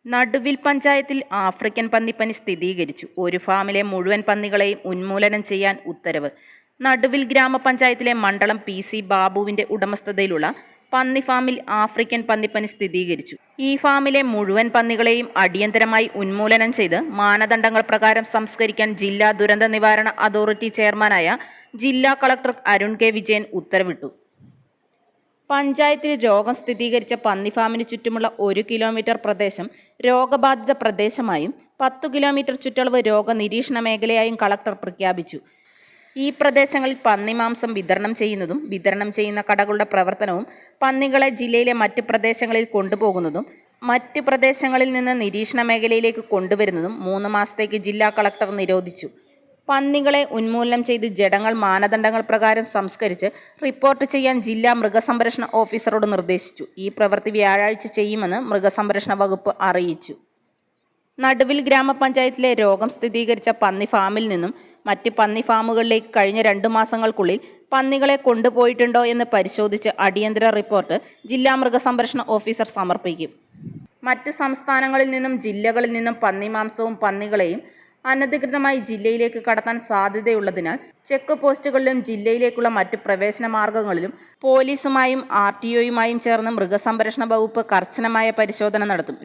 നടുവിൽ പഞ്ചായത്തിൽ ആഫ്രിക്കൻ പന്നിപ്പനി സ്ഥിരീകരിച്ചു. ഒരു ഫാമിലെ മുഴുവൻ പന്നികളെയും ഉന്മൂലനം ചെയ്യാൻ ഉത്തരവ്. നടുവിൽ ഗ്രാമപഞ്ചായത്തിലെ മണ്ഡലം PC ബാബുവിന്റെ ഉടമസ്ഥതയിലുള്ള പന്നി ഫാമിൽ ആഫ്രിക്കൻ പന്നിപ്പനി സ്ഥിരീകരിച്ചു. ഈ ഫാമിലെ മുഴുവൻ പന്നികളെയും അടിയന്തരമായി ഉന്മൂലനം ചെയ്ത് മാനദണ്ഡങ്ങൾ പ്രകാരം സംസ്കരിക്കാൻ ജില്ലാ ദുരന്ത നിവാരണ അതോറിറ്റി ചെയർമാനായ ജില്ലാ കളക്ടർ അരുൺ കെ വിജയൻ ഉത്തരവിട്ടു. പഞ്ചായത്തിൽ രോഗം സ്ഥിരീകരിച്ച പന്നി ഫാമിന് ചുറ്റുമുള്ള 1 കിലോമീറ്റർ പ്രദേശം രോഗബാധിത പ്രദേശമായും 10 കിലോമീറ്റർ ചുറ്റളവ് രോഗനിരീക്ഷണ മേഖലയായും കളക്ടർ പ്രഖ്യാപിച്ചു. ഈ പ്രദേശങ്ങളിൽ പന്നിമാംസം വിതരണം ചെയ്യുന്നതും വിതരണം ചെയ്യുന്ന കടകളുടെ പ്രവർത്തനവും പന്നികളെ ജില്ലയിലെ മറ്റ് പ്രദേശങ്ങളിൽ കൊണ്ടുപോകുന്നതും മറ്റ് പ്രദേശങ്ങളിൽ നിന്ന് നിരീക്ഷണ മേഖലയിലേക്ക് കൊണ്ടുവരുന്നതും 3 മാസത്തേക്ക് ജില്ലാ കളക്ടർ നിരോധിച്ചു. പന്നികളെ ഉന്മൂലനം ചെയ്ത് ജഡങ്ങൾ മാനദണ്ഡങ്ങൾ പ്രകാരം സംസ്കരിച്ച് റിപ്പോർട്ട് ചെയ്യാൻ ജില്ലാ മൃഗസംരക്ഷണ ഓഫീസറോട് നിർദ്ദേശിച്ചു. ഈ പ്രവൃത്തി വ്യാഴാഴ്ച ചെയ്യുമെന്ന് മൃഗസംരക്ഷണ വകുപ്പ് അറിയിച്ചു. നടുവിൽ ഗ്രാമപഞ്ചായത്തിലെ രോഗം സ്ഥിരീകരിച്ച പന്നി ഫാമിൽ നിന്നും മറ്റ് പന്നി ഫാമുകളിലേക്ക് കഴിഞ്ഞ 2 മാസങ്ങൾക്കുള്ളിൽ പന്നികളെ കൊണ്ടുപോയിട്ടുണ്ടോ എന്ന് പരിശോധിച്ച് അടിയന്തര റിപ്പോർട്ട് ജില്ലാ മൃഗസംരക്ഷണ ഓഫീസർ സമർപ്പിക്കും. മറ്റ് സംസ്ഥാനങ്ങളിൽ നിന്നും ജില്ലകളിൽ നിന്നും പന്നിമാംസവും പന്നികളെയും അനധികൃതമായി ജില്ലയിലേക്ക് കടത്താൻ സാധ്യതയുള്ളതിനാൽ ചെക്ക് പോസ്റ്റുകളിലും ജില്ലയിലേക്കുള്ള മറ്റ് പ്രവേശന മാർഗങ്ങളിലും പോലീസുമായും RTOയുമായും ചേർന്ന് മൃഗസംരക്ഷണ വകുപ്പ് കർശനമായ പരിശോധന നടത്തും.